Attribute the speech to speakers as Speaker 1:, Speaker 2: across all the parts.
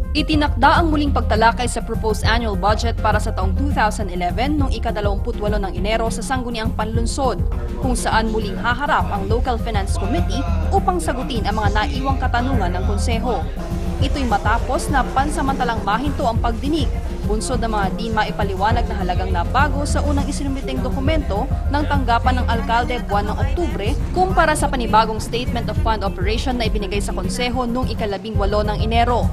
Speaker 1: Itinakda ang muling pagtalakay sa proposed annual budget para sa taong 2011 noong ika-28 ng Enero sa Sangguniang Panlunsod, kung saan muling haharap ang Local Finance Committee upang sagutin ang mga naiwang katanungan ng Konseho. Ito'y matapos na pansamantalang mahinto ang pagdinig, bunsod ng mga di maipaliwanag na halagang nabago sa unang isinumiteng dokumento ng tanggapan ng alkalde buwan ng Oktubre kumpara sa panibagong Statement of Fund Operation na ibinigay sa Konseho noong ika-18 ng Enero.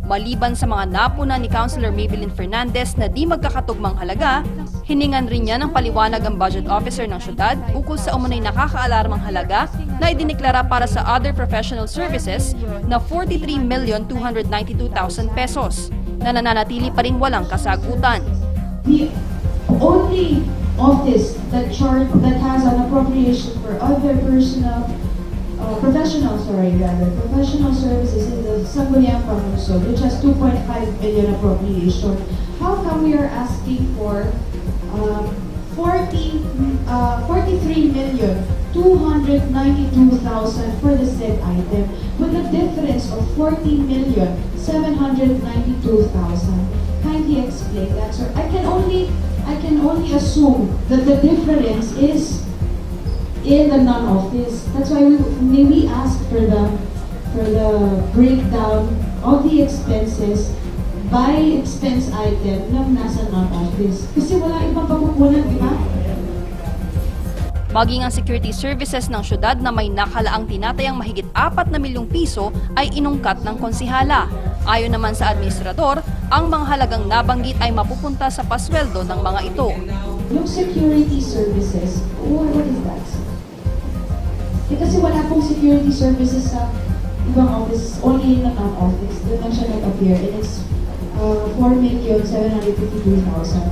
Speaker 1: Maliban sa mga napuna ni Councilor Maybelline Fernandez na di magkakatugmang halaga, hiningan rin niya ng paliwanag ang budget officer ng syudad ukol sa umunay nakakaalarmang halaga na idineklara para sa other professional services na 43,292,000 pesos na nananatili pa rin walang kasagutan.
Speaker 2: The only office that has an appropriation for other professional services in the Sangguniang Panlunsod, which has 2.5 billion appropriation. How come we are asking for 43,292,000 for the said item, with a difference of 40,792,000? Kindly explain that, sir. I can only assume that the difference is in the non-office. That's why we ask for the breakdown of the expenses by expense item na nasa non-office. Kasi wala ibang pagkukunan, di ba?
Speaker 1: Maging ang security services ng syudad na may nakalaang tinatayang mahigit 4 na milyong piso ay inungkat ng konsihala. Ayon naman sa administrador, ang mga halagang nabanggit ay mapupunta sa pasweldo ng mga ito.
Speaker 2: Yung security services, what is that? Kasi wala pong security services sa ibang office, only in the non-office. Doon lang siya nag-appear, and it's 4,752,000.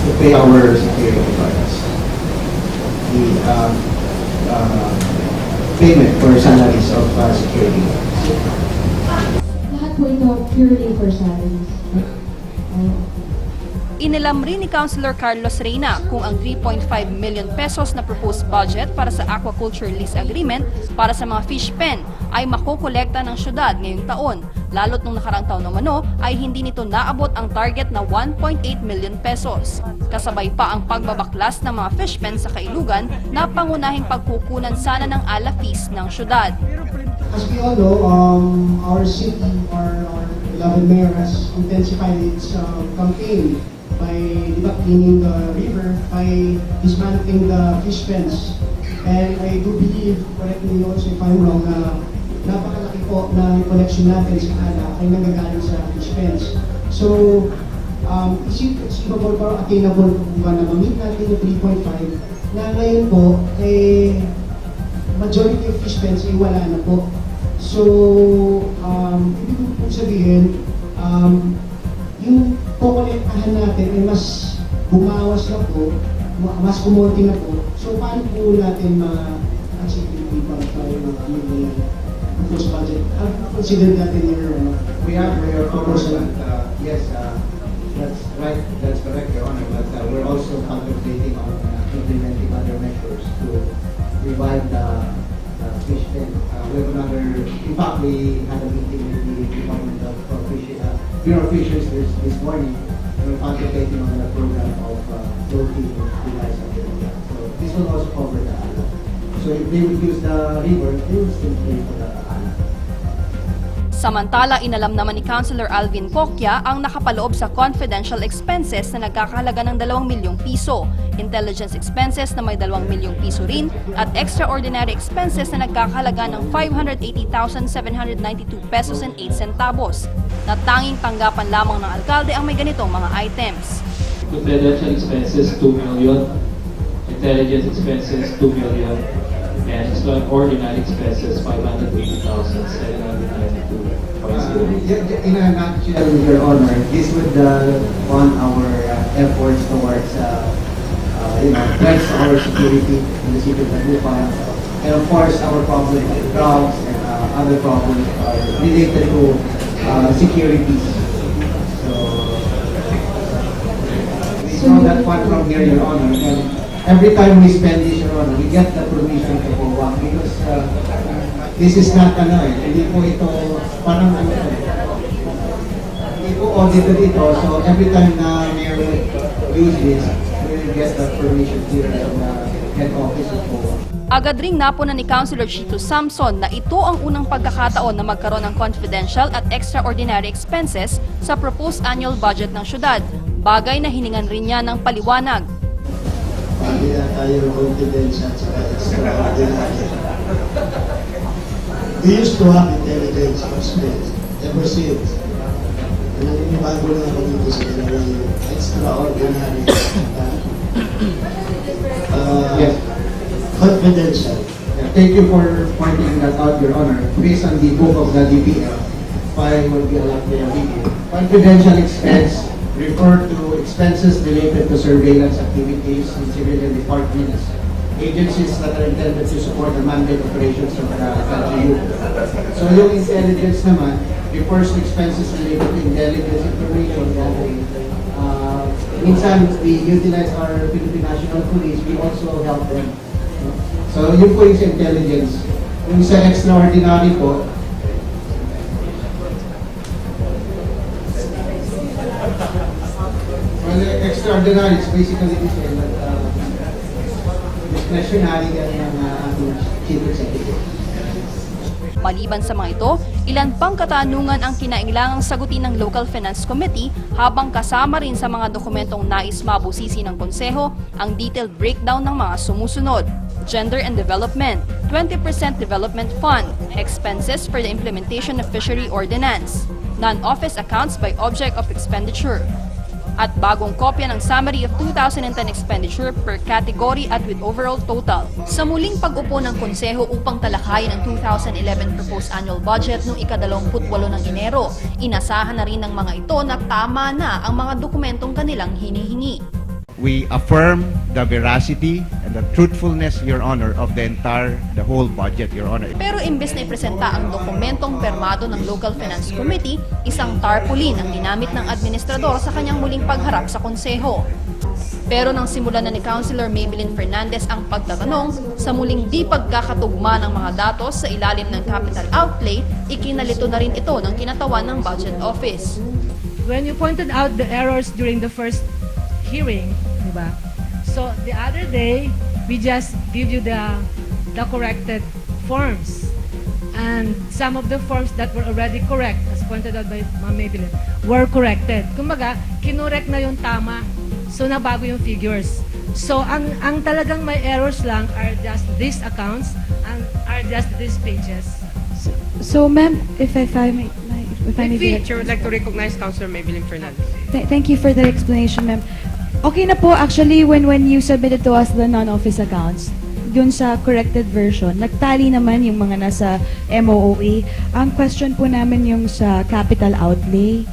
Speaker 3: To pay our security guards. The payment for salaries of security guards.
Speaker 2: Lahat po ito purely for salaries.
Speaker 1: Inilam rin ni Councilor Carlos Reyna kung ang 3.5 million pesos na proposed budget para sa aquaculture lease agreement para sa mga fish pen ay makokolekta ng syudad ngayong taon, lalo't nung nakaraang taon naman ay hindi nito naabot ang target na 1.8 million pesos. Kasabay pa ang pagbabaklas ng mga fish pen sa Kailugan na pangunahing pagkukunan sana ng ala fees ng syudad.
Speaker 4: As we all know, our city, our beloved mayor has intensified its campaign by cleaning the river, by dismantling the fish pens. And I do believe, correct me also if I'm wrong, na napakalaki po na collection natin sa ala ay nanggagaling sa fish pens. So, is it achievable or attainable ba na ma-meet natin yung 3.5 na ngayon po, majority of fish pens ay wala na po. So, ibig po sabihin, yung pokolektahan natin ay mas bumawas na po, mas kumonti na po. So, paano po natin ma-achieve yung 3.5 million proposed budget? Consider that in your
Speaker 3: We are proposal. Yes, that's right. That's correct, Your Honor. But we're also contemplating on implementing other measures to revive the fish pen. We have another. In fact, we had a meeting with the Department of Bureau of Fisheries this morning. We're contemplating on a program of floating device of the program. So this will also cover the island. So if they would use the river, they will still pay for the island.
Speaker 1: Samantala, inalam naman ni Councilor Alvin Cocchia ang nakapaloob sa confidential expenses na nagkakahalaga ng 2 milyong piso, intelligence expenses na may 2 milyong piso rin, at extraordinary expenses na nagkakahalaga ng 580,792 pesos and 8 centavos, na tanging tanggapan lamang ng alkalde ang may ganitong mga items.
Speaker 5: Confidential expenses 2 million, intelligence expenses 2 million, and extraordinary expenses 580,792.
Speaker 3: In a nutshell, Your Honor, this would fund our efforts towards enhance our security in the city of Dagupan. And of course, our problem of drugs and other problems are related to security. So, we draw that fund from here, Your Honor. And every time we spend this, Your Honor, we get the permission to go back because this is not hindi po ito parang hindi po audited ito. So every time na mayor use this, we will get the permission here from the head office of COA.
Speaker 1: Agad ring napuna ni Councilor Chito Samson na ito ang unang pagkakataon na magkaroon ng confidential at extraordinary expenses sa proposed annual budget ng syudad. Bagay na hiningan rin niya ng paliwanag.
Speaker 4: Pagi na tayo confidential at saka extraordinary. We used to have intelligence expense ever since. Naninibago na ako dito sa dalawang extraordinary.
Speaker 3: Yes.
Speaker 4: Confidential.
Speaker 3: Yeah, thank you for pointing that out, Your Honor. Based on the book of the DPL, file will be allowed to the confidential expense refer to expenses related to surveillance activities in civilian departments, agencies that are intended to support the mandate operations of the LGU. So yung intelligence naman refers to expenses related to intelligence information. Minsan, we utilize our Philippine National Police, we also help them. So yun po yung sa intelligence. Yung sa extraordinary po, well, extraordinary is basically the same, but discretionary yan ng ating chief executive.
Speaker 1: Maliban sa mga ito, ilan pang katanungan ang kinailangang sagutin ng Local Finance Committee habang kasama rin sa mga dokumentong nais mabusisi ng konseho ang detailed breakdown ng mga sumusunod. Gender and Development, 20% Development Fund, expenses for the implementation of Fishery Ordinance, non-office accounts by object of expenditure, at bagong kopya ng summary of 2010 expenditure per category at with overall total. Sa muling pag-upo ng konseho upang talakayin ang 2011 proposed annual budget noong ika-28 ng Enero, inasahan na rin ng mga ito na tama na ang mga dokumentong kanilang hinihingi.
Speaker 6: We affirm the veracity and the truthfulness, Your Honor, of the whole budget, Your Honor.
Speaker 1: Pero imbes na ipresenta ang dokumentong permado ng Local Finance Committee, isang tarpaulin ang ginamit ng administrador sa kanyang muling pagharap sa konseho. Pero nang simulan na ni Councilor Maybelline Fernandez ang pagtatanong sa muling di pagkakatugma ng mga datos sa ilalim ng capital outlay, ikinalito na rin ito ng kinatawan ng Budget Office.
Speaker 7: When you pointed out the errors during the first hearing, di ba? So the other day, we just give you the corrected forms. And some of the forms that were already correct, as pointed out by Ma'am Maybelline, were corrected. Kumbaga, kinorek na yung tama. So nabago yung figures. So ang talagang may errors lang are just these accounts and are just these pages.
Speaker 8: So, ma'am, if I may be...
Speaker 9: Chair would like to recognize Councilor Maybelline Fernandez.
Speaker 8: Thank you for the explanation, ma'am. Okay na po, actually, when you submitted to us the non-office accounts, dun sa corrected version, nagtali naman yung mga nasa MOOE. Ang question po namin yung sa capital outlay.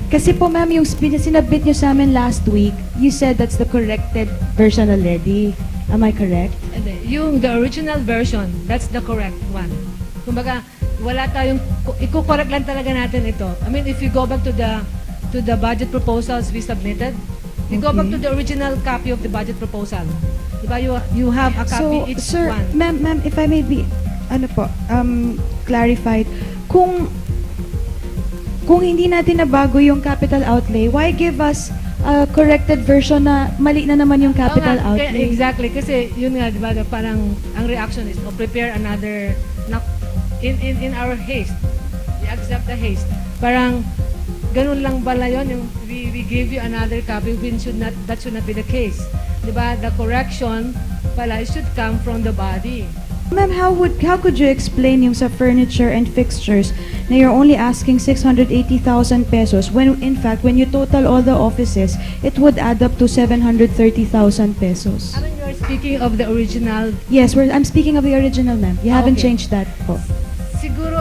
Speaker 8: Kasi po, ma'am, yung sinabit nyo sa amin last week, you said that's the corrected version already. Am I correct?
Speaker 7: The original version, that's the correct one. Kumbaga, wala tayong, i-correct lang talaga natin ito. I mean, if you go back to the budget proposals we submitted, you go back to the original copy of the budget proposal. Diba, you have a copy each
Speaker 8: sir,
Speaker 7: one.
Speaker 8: ma'am, if I may be, clarified, kung hindi natin nabago yung capital outlay, why give us a corrected version na mali na naman yung capital
Speaker 7: Oo nga,
Speaker 8: outlay?
Speaker 7: Exactly, kasi yun nga, diba, parang ang reaction is, prepare another, in our haste, we accept the haste. Parang, ganun lang bala yun, yung we give you another copy, that should not be the case. Diba, the correction pala, it should come from the body.
Speaker 8: Ma'am, how could you explain yung sa furniture and fixtures na you're only asking 680,000 pesos when in fact when you total all the offices, it would add up to 730,000 pesos?
Speaker 7: I mean, you're speaking of the original.
Speaker 8: Yes, I'm speaking of the original, ma'am. You haven't
Speaker 7: Okay.
Speaker 8: changed that po.
Speaker 7: Siguro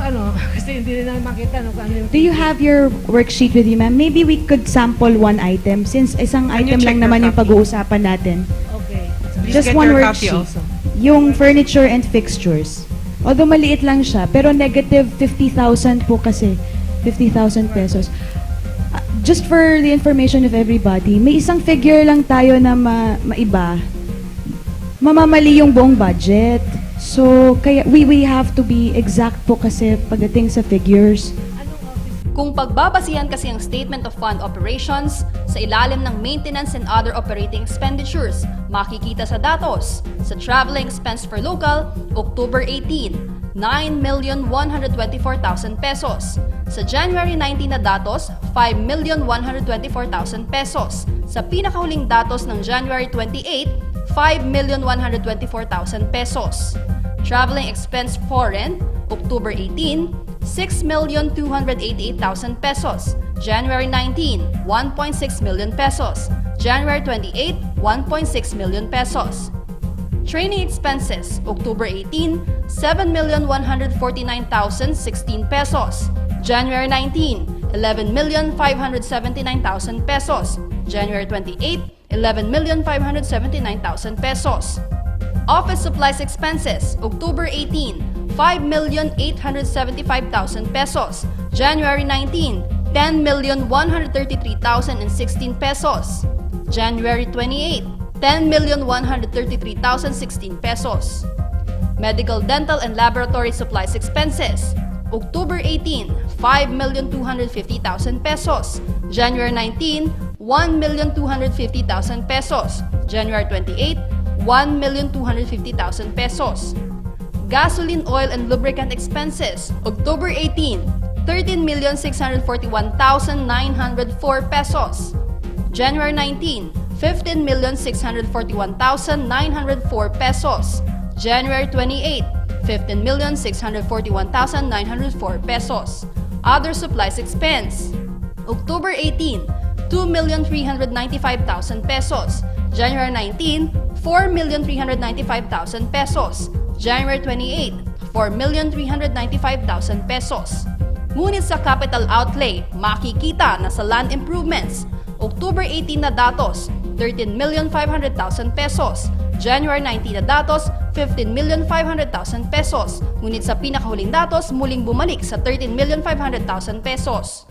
Speaker 7: kasi hindi rin namin makita kung ano yung...
Speaker 8: Do you have your worksheet with you, ma'am? Maybe we could sample one item since isang
Speaker 9: Can you
Speaker 8: item
Speaker 9: check
Speaker 8: lang
Speaker 9: your
Speaker 8: naman yung
Speaker 9: copy?
Speaker 8: pag-uusapan natin.
Speaker 7: Okay.
Speaker 9: Please
Speaker 8: Just
Speaker 9: get
Speaker 8: one
Speaker 9: your copy
Speaker 8: worksheet.
Speaker 9: also.
Speaker 8: Yung furniture and fixtures. Although maliit lang siya, pero negative 50,000 po kasi. 50,000 pesos. Just for the information of everybody, may isang figure lang tayo na maiba. mamamali yung buong budget. So, kaya we have to be exact po kasi pagdating sa figures.
Speaker 1: Kung pagbabasihan kasi ang Statement of Fund Operations sa ilalim ng Maintenance and Other Operating Expenditures, makikita sa datos. Sa Traveling Expense for Local, October 18, 9,124,000 pesos. Sa January 19 na datos, 5,124,000 pesos. Sa pinakahuling datos ng January 28, 5,124,000 pesos. Traveling Expense Foreign, October 18, 6,288,000 pesos. January 19, 1.6 million pesos. January 28, 1.6 million pesos. Training expenses, October 18, 7,149,016 pesos. January 19, 11,579,000 pesos. January 28, 11,579,000 pesos. Office supplies expenses, October 18, 5,875,000 pesos. January 19, 10,133,016 pesos. January 28, 10,133,016 pesos. Medical, dental, and laboratory supplies expenses, October 18, 5,250,000 pesos. January 19, 1,250,000 pesos. January 28, 1,250,000 pesos. Gasoline, oil, and lubricant expenses, October 18, 13,641,904 pesos. January 19, 15,641,904 pesos. January 28, 15,641,904 pesos. Other supplies expense, October 18, 2,395,000 pesos. January 19, 4,395,000 pesos. January 28, 4,395,000 pesos. Ngunit sa capital outlay, makikita na sa land improvements, October 18 na datos, 13,500,000 pesos. January 19 na datos, 15,500,000 pesos. Ngunit sa pinakahuling datos, muling bumalik sa 13,500,000 pesos.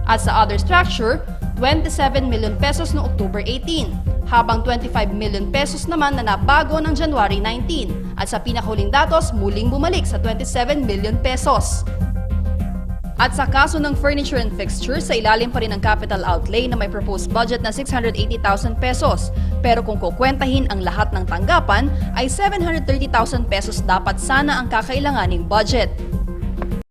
Speaker 1: At sa other structure, 27 million pesos noong October 18, habang 25 million pesos naman na nabago ng January 19. At sa pinakahuling datos, muling bumalik sa 27 million pesos. At sa kaso ng furniture and fixtures, sa ilalim pa rin ng capital outlay na may proposed budget na 680,000 pesos. Pero kung kukwentahin ang lahat ng tanggapan, ay 730,000 pesos dapat sana ang kakailanganing budget.